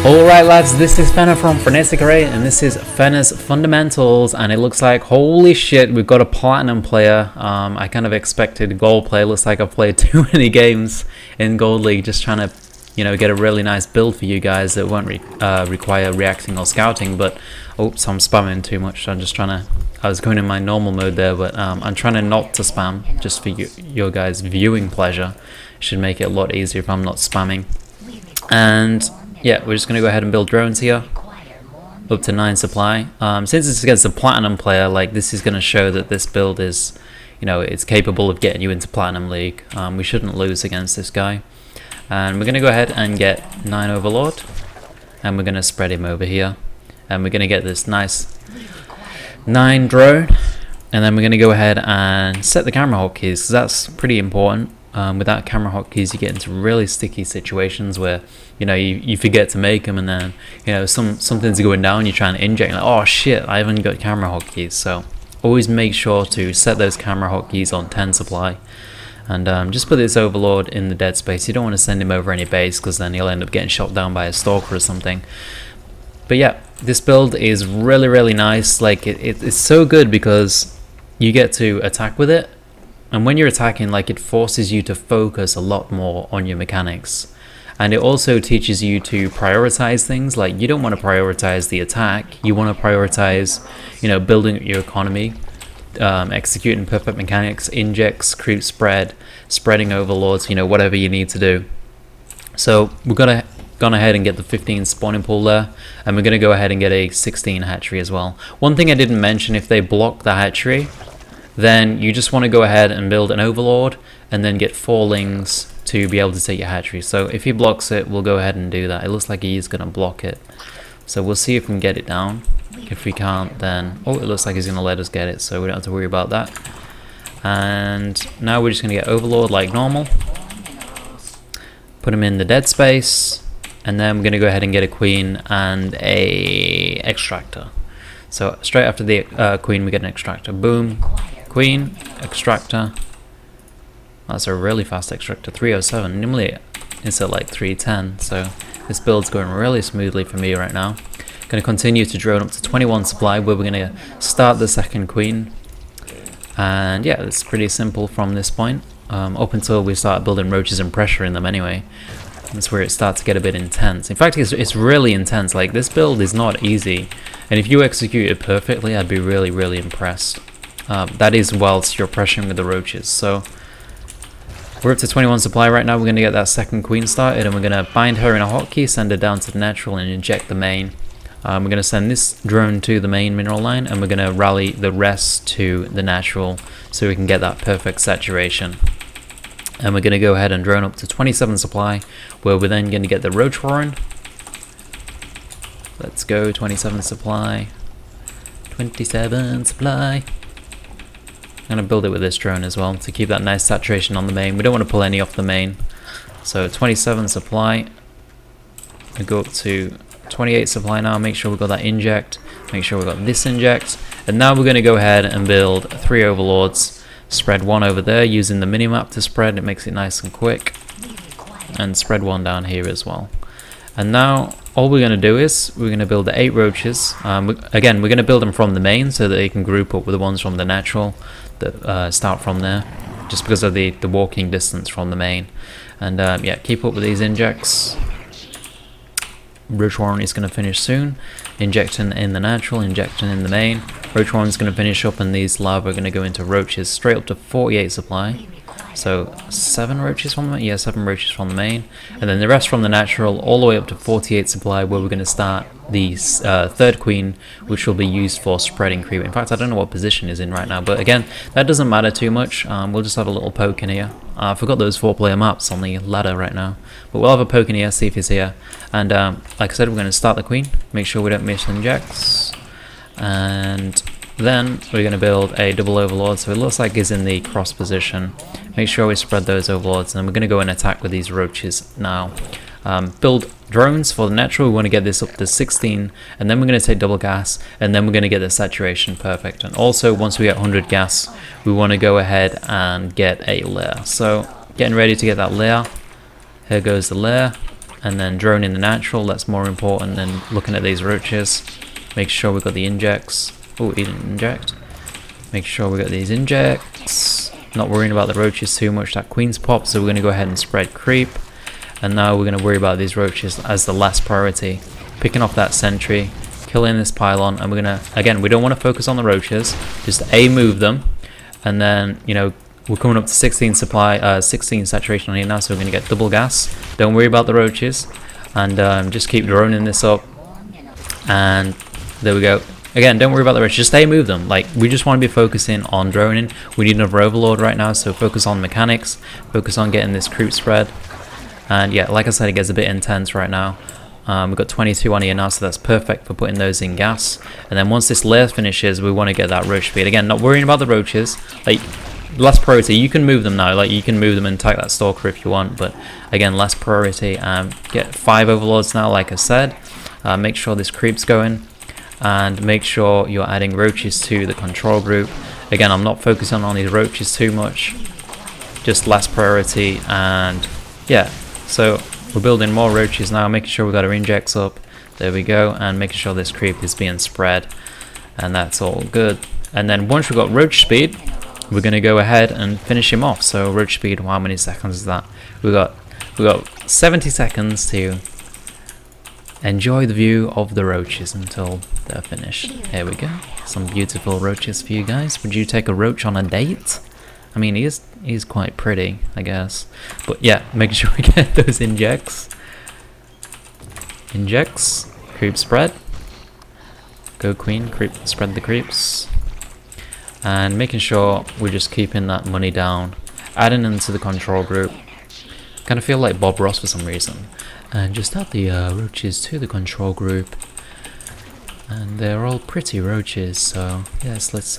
Alright lads, this is fenn3r from fenn3r's and this is fenn3r's Fundamentals, and it looks like, holy shit, we've got a platinum player. I kind of expected gold play. Looks like I've played too many games in Gold League just trying to, you know, get a really nice build for you guys that won't require reacting or scouting. But oops, I'm spamming too much. I'm just trying to, I was going in my normal mode there, but I'm trying to not to spam just for your guys' viewing pleasure. Should make it a lot easier if I'm not spamming. And yeah, we're just going to go ahead and build drones here, up to 9 supply. Since it's against a platinum player, like, this is going to show that this build is, you know, it's capable of getting you into platinum league. We shouldn't lose against this guy. And we're going to go ahead and get 9 overlord, and we're going to spread him over here, and we're going to get this nice 9 drone, and then we're going to go ahead and set the camera hotkeys, because that's pretty important. Without camera hotkeys, you get into really sticky situations where, you know, you forget to make them, and then, you know, something's going down, you're trying to inject, like, oh shit, I haven't got camera hotkeys. So always make sure to set those camera hotkeys on 10 supply, and just put this overlord in the dead space. You don't want to send him over any base, because then he'll end up getting shot down by a stalker or something. But yeah, this build is really nice. Like, it's so good because you get to attack with it. And when you're attacking, like, it forces you to focus a lot more on your mechanics. And it also teaches you to prioritize things. Like, you don't want to prioritize the attack. You want to prioritize, you know, building your economy, executing perfect mechanics, injects, creep spread, spreading overlords, you know, whatever you need to do. So we've gone ahead and get the 15 spawning pool there. And we're going to go ahead and get a 16 hatchery as well. One thing I didn't mention, if they block the hatchery, then you just want to go ahead and build an overlord and then get 4 lings to be able to take your hatchery. So if he blocks it, we'll go ahead and do that. It looks like he is going to block it, so we'll see if we can get it down. If we can't, then, oh, it looks like he's going to let us get it, so we don't have to worry about that. And now we're just going to get overlord like normal, put him in the dead space, and then we're going to go ahead and get a queen and a extractor. So straight after the queen we get an extractor. Boom, queen, extractor. That's a really fast extractor, 307. Normally it's at like 310, so this build's going really smoothly for me right now. Going to continue to drone up to 21 supply, where we're going to start the second queen. And yeah, it's pretty simple from this point, up until we start building roaches and pressure in them anyway. That's where it starts to get a bit intense. In fact, it's really intense. Like, this build is not easy, and if you execute it perfectly, I'd be really impressed. That is whilst you're pressuring with the roaches. So we're up to 21 supply right now. We're going to get that second queen started, and we're going to bind her in a hotkey, send her down to the natural, and inject the main. We're going to send this drone to the main mineral line, and we're going to rally the rest to the natural so we can get that perfect saturation. And we're going to go ahead and drone up to 27 supply, where we're then going to get the roach warren. Let's go, 27 supply. 27 supply. I'm going to build it with this drone as well to keep that nice saturation on the main. We don't want to pull any off the main. So 27 supply. We go up to 28 supply now. Make sure we've got that inject. Make sure we've got this inject. And now we're going to go ahead and build 3 overlords. Spread 1 over there using the minimap to spread. It makes it nice and quick. And spread 1 down here as well. And now all we're going to do is we're going to build the 8 roaches. Again, we're going to build them from the main so that they can group up with the ones from the natural that start from there, just because of the walking distance from the main. And yeah, keep up with these injects. Roach warren is going to finish soon. Injecting in the natural, injecting in the main. Roach warren is going to finish up, and these larvae are going to go into roaches straight up to 48 supply. So 7 roaches from the main? Yeah, 7 roaches from the main. And then the rest from the natural, all the way up to 48 supply, where we're going to start the third queen, which will be used for spreading creep. In fact, I don't know what position is in right now, but again, that doesn't matter too much. We'll just have a little poke in here. I forgot those 4-player maps on the ladder right now, but we'll have a poke in here, see if he's here. And like I said, we're going to start the queen, make sure we don't miss injects. And then we're going to build a double overlord, so it looks like he's in the cross position. Make sure we spread those overlords, and then we're going to go and attack with these roaches now. Build drones for the natural. We want to get this up to 16, and then we're going to take double gas, and then we're going to get the saturation perfect. And also, once we get 100 gas, we want to go ahead and get a layer. So getting ready to get that layer. Here goes the lair, and then droning the natural. That's more important than looking at these roaches. Make sure we've got the injects. Oh, he didn't inject. Make sure we got these injects. Not worrying about the roaches too much. That queen's pop, so we're going to go ahead and spread creep. And now we're going to worry about these roaches as the last priority. Picking off that sentry, killing this pylon, and we're going to, again, we don't want to focus on the roaches. Just A, move them, and then, you know, we're coming up to 16 supply, 16 saturation on here now, so we're going to get double gas. Don't worry about the roaches, and just keep droning this up. And there we go. Again, don't worry about the roaches, just A, move them. Like, we just want to be focusing on droning. We need another overlord right now, so focus on mechanics, focus on getting this creep spread. And yeah, like I said, it gets a bit intense right now. We've got 22 on here now, so that's perfect for putting those in gas. And then once this layer finishes, we want to get that roach speed. Again, not worrying about the roaches. Like, last priority, you can move them now. Like, you can move them and attack that stalker if you want. But again, last priority. Get 5 overlords now, like I said. Make sure this creep's going. And make sure you're adding roaches to the control group. Again, I'm not focusing on these roaches too much. Just last priority. And yeah. So we're building more roaches now, making sure we've got our injects up. There we go, and making sure this creep is being spread, and that's all good. And then once we've got roach speed, we're going to go ahead and finish him off. So roach speed, how many seconds is that? We got 70 seconds to enjoy the view of the roaches until they're finished. Here we go, some beautiful roaches for you guys. Would you take a roach on a date? I mean, he's quite pretty, I guess. But yeah, make sure we get those injects. Injects, creep spread. Go queen, creep, spread the creeps. And making sure we're just keeping that money down. Adding them to the control group. Kind of feel like Bob Ross for some reason. And just add the roaches to the control group. And they're all pretty roaches, so yes, let's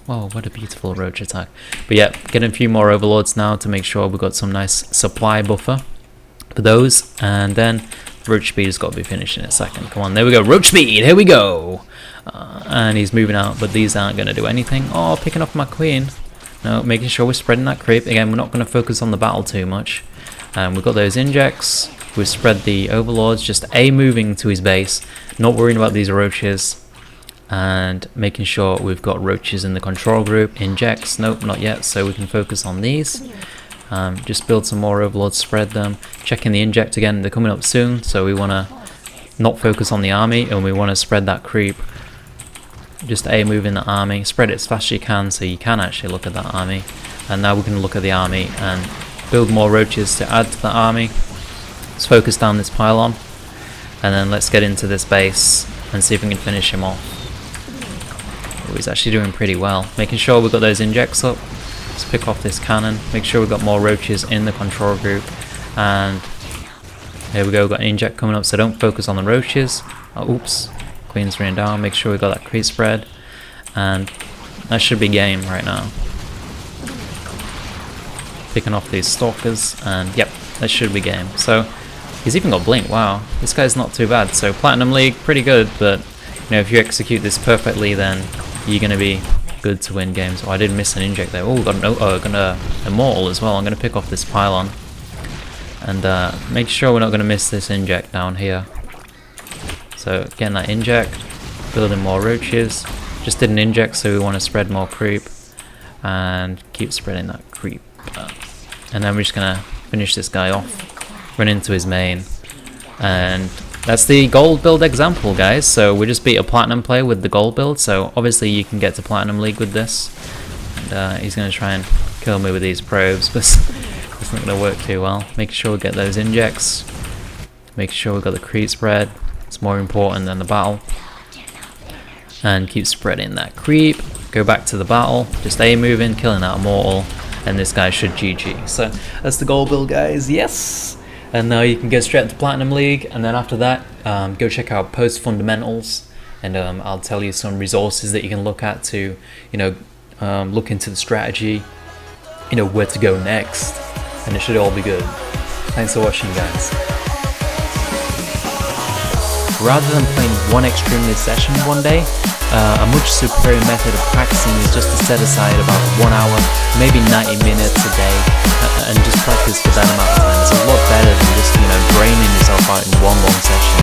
wow, what a beautiful roach attack. But yeah, getting a few more overlords now to make sure we've got some nice supply buffer for those. And then roach speed has got to be finished in a second. Come on, there we go, roach speed, here we go. And he's moving out, but these aren't going to do anything. Oh, picking off my queen. No, making sure we're spreading that creep. Again, we're not going to focus on the battle too much. We've got those injects. We've spread the overlords, just A, moving to his base, not worrying about these roaches. And making sure we've got roaches in the control group. Injects, nope, not yet, so we can focus on these. Just build some more overlords, spread them. Checking the inject again, they're coming up soon, so we want to not focus on the army, and we want to spread that creep. Just A, move in the army, spread it as fast as you can so you can actually look at that army. And now we can look at the army and build more roaches to add to the army. Let's focus down this pylon, and then let's get into this base and see if we can finish him off. Oh, he's actually doing pretty well. Making sure we've got those injects up. Let's pick off this cannon. Make sure we've got more roaches in the control group. And here we go, we've got an inject coming up, so don't focus on the roaches. Oh, oops. Queen's running down. Make sure we've got that creep spread. And that should be game right now. Picking off these stalkers. And yep, that should be game. So he's even got blink. Wow, this guy's not too bad. So Platinum League, pretty good, but you know, if you execute this perfectly, then you're going to be good to win games. Oh, I did miss an inject there. Oh, got an immortal as well. I'm going to pick off this pylon and make sure we're not going to miss this inject down here. So getting that inject, building more roaches. Just did an inject, so we want to spread more creep and keep spreading that creep. And then we're just going to finish this guy off, run into his main, and that's the gold build example, guys. So we just beat a platinum player with the gold build, so obviously you can get to Platinum League with this. And he's going to try and kill me with these probes, but it's not going to work too well. Make sure we get those injects. Make sure we got the creep spread. It's more important than the battle. And keep spreading that creep. Go back to the battle. Just A moving, killing that immortal, and this guy should GG. So that's the gold build, guys. Yes. And now you can go straight into Platinum League, and then after that, go check out Post Fundamentals, and I'll tell you some resources that you can look at to, you know, look into the strategy, you know, where to go next, and it should all be good. Thanks for watching, guys. Rather than playing one extremely session one day, a much superior method of practicing is just to set aside about 1 hour, maybe 90 minutes a day, and just practice for that amount of time. It's a lot better than